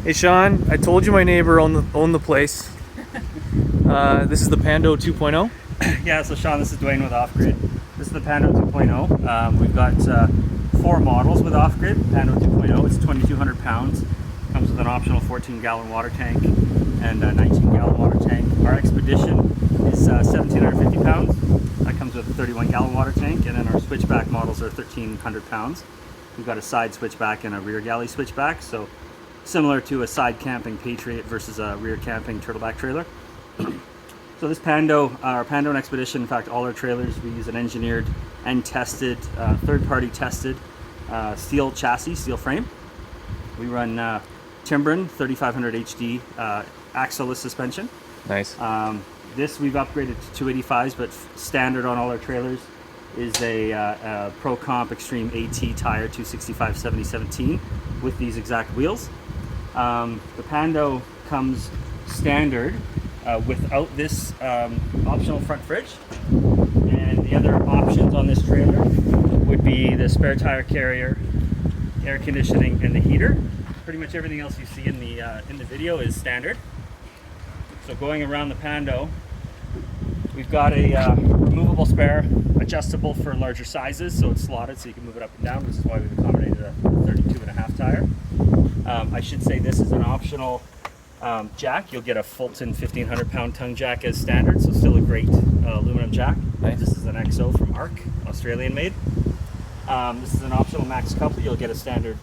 Hey Sean, I told you my neighbor owned the place. This is the Pando 2.0. Yeah, so Sean, this is Dwayne with Off Grid. This is the Pando 2.0. We've got 4 models with Off Grid. Pando 2.0, it's 2,200 pounds. Comes with an optional 14-gallon water tank and a 19-gallon water tank. Our Expedition is 1,750 pounds. That comes with a 31-gallon water tank, and then our switchback models are 1,300 pounds. We've got a side switchback and a rear galley switchback, so similar to a side camping Patriot versus a rear camping turtleback trailer. So this Pando, our Pando and Expedition, in fact all our trailers, we use an engineered and tested, third-party tested steel chassis, steel frame. We run Timbren 3500 HD axle-less suspension. Nice. This we've upgraded to 285s, but standard on all our trailers is a Pro Comp Extreme AT tire 265/70/17 with these exact wheels. The Pando comes standard without this optional front fridge, and the other options on this trailer would be the spare tire carrier, air conditioning, and the heater. Pretty much everything else you see in the video is standard. So going around the Pando, we've got a removable spare, adjustable for larger sizes, so it's slotted so you can move it up and down. This is why we've accommodated a 32.5 tire. I should say this is an optional jack. You'll get a Fulton 1,500 pound tongue jack as standard, so still a great aluminum jack. Nice. This is an XO from ARC, Australian made. This is an optional max coupler. You'll get a standard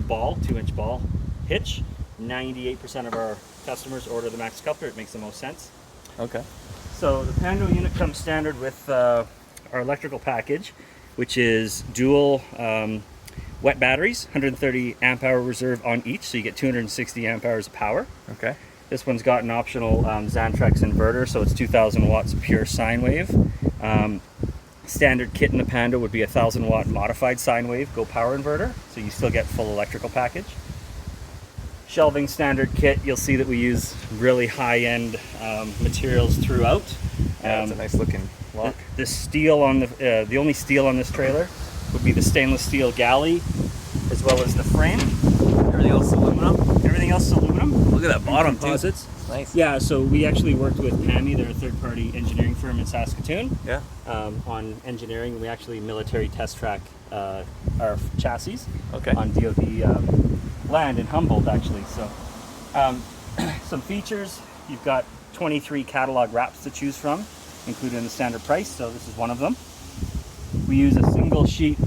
ball, 2-inch ball hitch. 98% of our customers order the max coupler. It makes the most sense. Okay. So the Pando unit comes standard with our electrical package, which is dual wet batteries, 130 amp hour reserve on each, so you get 260 amp hours of power. Okay. This one's got an optional Xantrex inverter, so it's 2,000 watts pure sine wave. Standard kit in the Pando would be a 1,000 watt modified sine wave Go Power inverter, so you still get full electrical package. Shelving standard kit, you'll see that we use really high-end materials throughout. Yeah, it's a nice looking lock. The steel on the only steel on this trailer would be the stainless steel Galley, as well as the frame. Everything else is aluminum. Everything else is aluminum. Look at that bottom Composites. too. Nice. Yeah, so we actually worked with PAMI, they're a third-party engineering firm in Saskatoon. Yeah. On engineering, we actually military test track our chassis. Okay. On DoD land in Humboldt, actually. So, some features: you've got 23 catalog wraps to choose from, including the standard price. So this is one of them. We use a single sheet,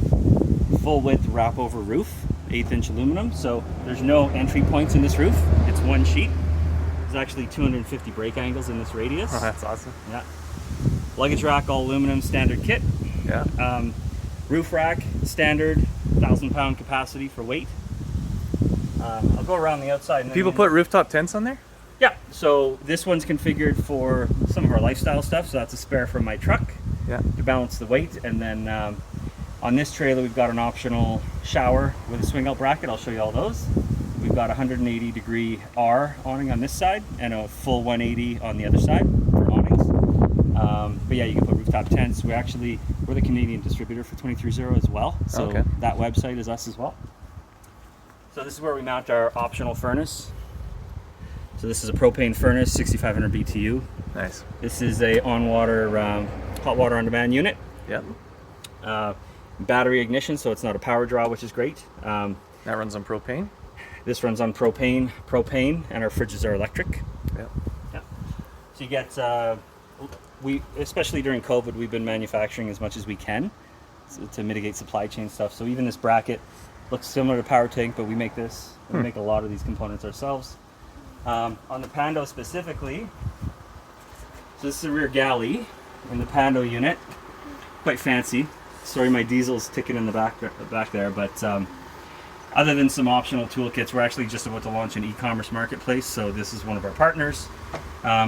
full width wrap over roof, 1/8-inch aluminum. So there's no entry points in this roof. It's one sheet. There's actually 250 brake angles in this radius. Oh, that's awesome. Yeah. Luggage rack, all aluminum, standard kit. Yeah. Roof rack, standard, 1,000 pound capacity for weight. I'll go around the outside. And People put rooftop tents on there? Yeah, so this one's configured for some of our lifestyle stuff, so that's a spare from my truck. Yeah. To balance the weight. And then on this trailer, we've got an optional shower with a swing out bracket. I'll show you all those. We've got 180 degree R awning on this side and a full 180 on the other side for awnings. But yeah, you can put rooftop tents. We're the Canadian distributor for 230 as well. So Okay. that website is us as well. So this is where we mount our optional furnace. So this is a propane furnace, 6,500 BTU. Nice. This is a on-water, hot water on demand unit. Yep. Battery ignition, so it's not a power draw, which is great. That runs on propane? This runs on propane, and our fridges are electric. Yep. Yeah. So you get, especially during COVID, we've been manufacturing as much as we can to mitigate supply chain stuff. So even this bracket looks similar to Power Tank, but we make this. We make a lot of these components ourselves. On the Pando specifically, so this is the rear galley in the Pando unit. Quite fancy. Sorry, my diesel's ticking in the back there, but other than some optional toolkits, we're actually just about to launch an e-commerce marketplace, so this is one of our partners.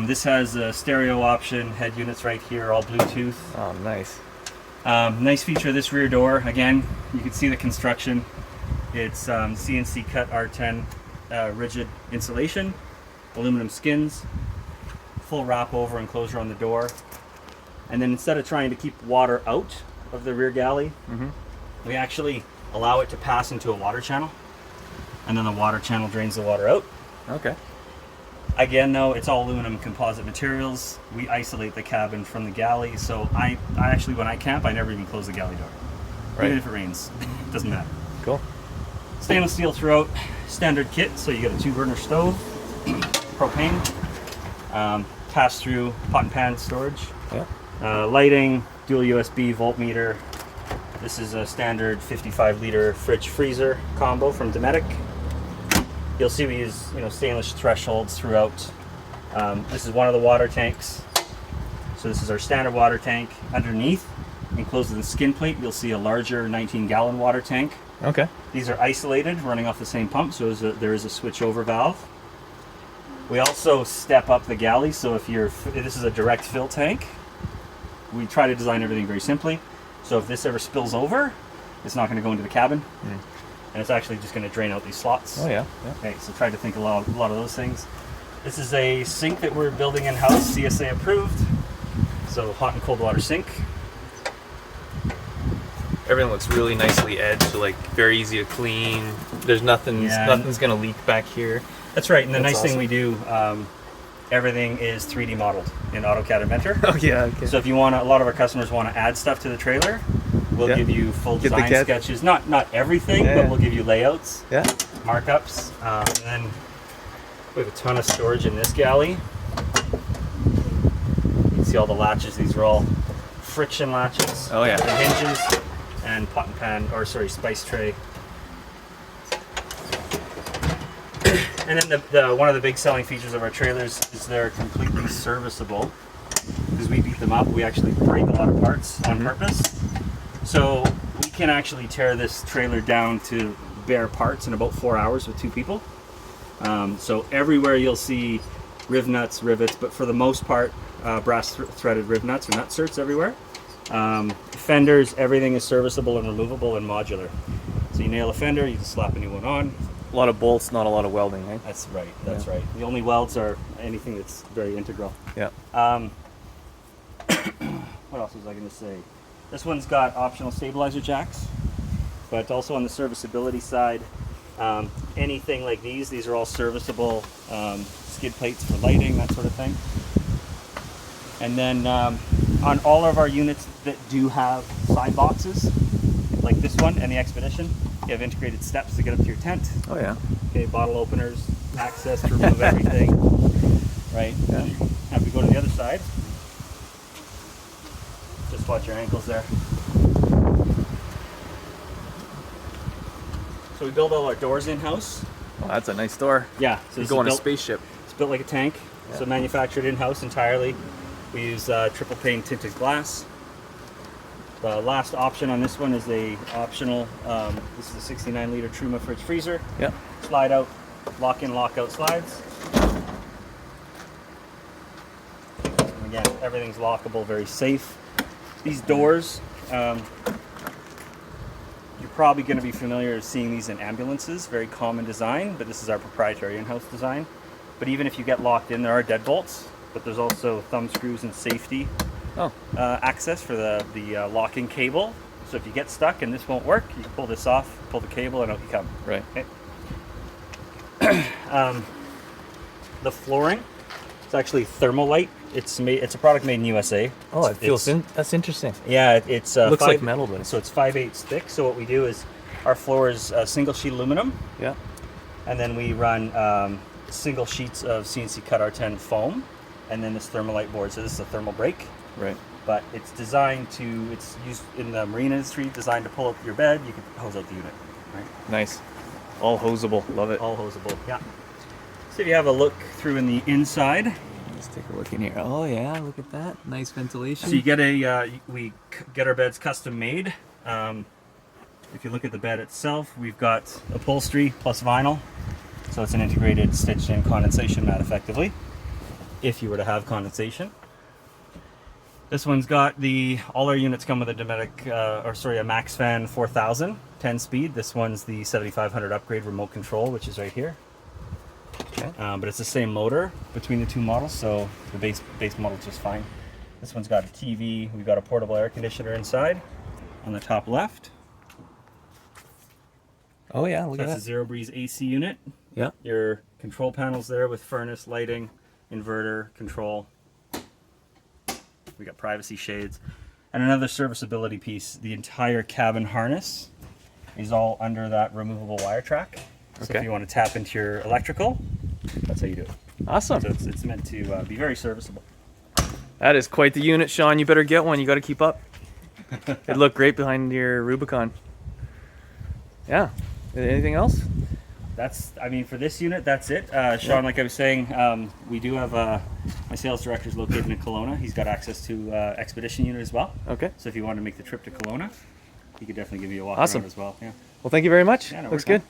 This has a stereo option, head units right here, all Bluetooth. Oh, nice. Nice feature of this rear door, again, you can see the construction. It's CNC cut R10 rigid insulation, aluminum skins, full wrap over and closure on the door. And then instead of trying to keep water out of the rear galley, we actually allow it to pass into a water channel. and then the water channel drains the water out. Okay. Again, though, it's all aluminum composite materials. We isolate the cabin from the galley, so I actually, when I camp, I never even close the galley door. Right. Even if it rains, it doesn't matter. Cool. Stainless steel throughout, standard kit, so you get a 2-burner stove, propane, pass-through pot and pan storage, Yeah. lighting, dual USB voltmeter. This is a standard 55-liter fridge freezer combo from Dometic. You'll see we use stainless thresholds throughout. This is one of the water tanks. So this is our standard water tank. Underneath, enclosed in the skin plate, you'll see a larger 19-gallon water tank. Okay. These are isolated, running off the same pump, so there is a switch over valve. We also step up the galley, so if this is a direct fill tank, we try to design everything very simply. So if this ever spills over, it's not going to go into the cabin, and it's actually just going to drain out these slots. Oh yeah. Okay, so try to think a lot of those things. This is a sink that we're building in-house, CSA approved, so hot and cold water sink. Everything looks really nicely edged, so like very easy to clean. There's nothing's gonna leak back here. That's right, and the That's nice thing we do, everything is 3D modeled in AutoCAD Inventor. Oh yeah. Okay. So if you want, a lot of our customers want to add stuff to the trailer, we'll give you full Get the design sketches. Not everything, but we'll give you layouts, markups, and then we have a ton of storage in this galley. You can see all the latches. These are all friction latches. Oh yeah. And hinges, and pot and pan, spice tray. And then one of the big selling features of our trailers is they're completely serviceable. Because we beat them up, we actually break a lot of parts on purpose. So we can actually tear this trailer down to bare parts in about 4 hours with 2 people. So everywhere you'll see riv nuts, rivets, but for the most part, brass threaded riv nuts or nut certs everywhere. Fenders, everything is serviceable and removable and modular. So you nail a fender, you just slap a new one on. A lot of bolts, not a lot of welding, eh? That's right. That's right. The only welds are anything that's very integral. Yeah. What else was I going to say? This one's got optional stabilizer jacks, but also on the serviceability side, anything like these are all serviceable skid plates for lighting, that sort of thing. And then on all of our units that do have side boxes, like this one and the Expedition, you have integrated steps to get up to your tent. Oh yeah. Okay, bottle openers, access to remove everything. Right. Yeah. Now if we go to the other side, just watch your ankles there. So we build all our doors in-house. Oh, that's a nice door. Yeah. So You go on a spaceship. It's built like a tank. Yeah. So manufactured in-house entirely. We use triple pane tinted glass. The last option on this one is a optional, this is a 69-liter Truma fridge freezer. Yeah. Slide out, lock in, lock out slides. And again, everything's lockable, very safe. These doors, you're probably going to be familiar with seeing these in ambulances, very common design, but this is our proprietary in-house design. But even if you get locked in, there are deadbolts, but there's also thumb screws and safety access for the locking cable. So if you get stuck and this won't work, you can pull this off, pull the cable, and out you come. Right. Okay. The flooring, it's actually Thermalite. It's a product made in USA. Oh, that's interesting. Yeah, it's looks like metal, but so it's 5/8 thick. So what we do is our floor is single sheet aluminum. Yeah. And then we run single sheets of CNC cut R10 foam, and then this Thermalite board. So this is a thermal break. Right. But it's it's used in the marine industry, designed to pull up your bed. You can hose out the unit. Right. Nice. All hosable. Love it. All hosable. Yeah. So if you have a look through in the inside. Let's take a look in here. Oh yeah, look at that. Nice ventilation. So you get we get our beds custom made. If you look at the bed itself, we've got upholstery plus vinyl. So it's an integrated stitched in condensation mat effectively, if you were to have condensation. This one's got all our units come with a Dometic, a MaxFan 4000, 10 speed. This one's the 7500 upgrade remote control, which is right here. Okay. But it's the same motor between the two models, so the base model is just fine. This one's got a TV. We've got a portable air conditioner inside on the top left. Oh yeah, look So at that's a that. Zero Breeze AC unit. Yeah. Your control panels there with furnace, lighting, inverter, control. We got privacy shades. And another serviceability piece, the entire cabin harness is all under that removable wire track. So Okay. if you want to tap into your electrical, that's how you do it. Awesome. So it's meant to be very serviceable. That is quite the unit, Sean. You better get one. You got to keep up. It looked great behind your Rubicon. Yeah. Anything else? That's, I mean, for this unit, that's it. Sean, like I was saying, we do have my sales director is located in Kelowna. He's got access to Expedition unit as well. Okay. So if you want to make the trip to Kelowna, he could definitely give you a walk Awesome. around as well. Yeah. Well, thank you very much. Yeah, no Looks worries, good. man.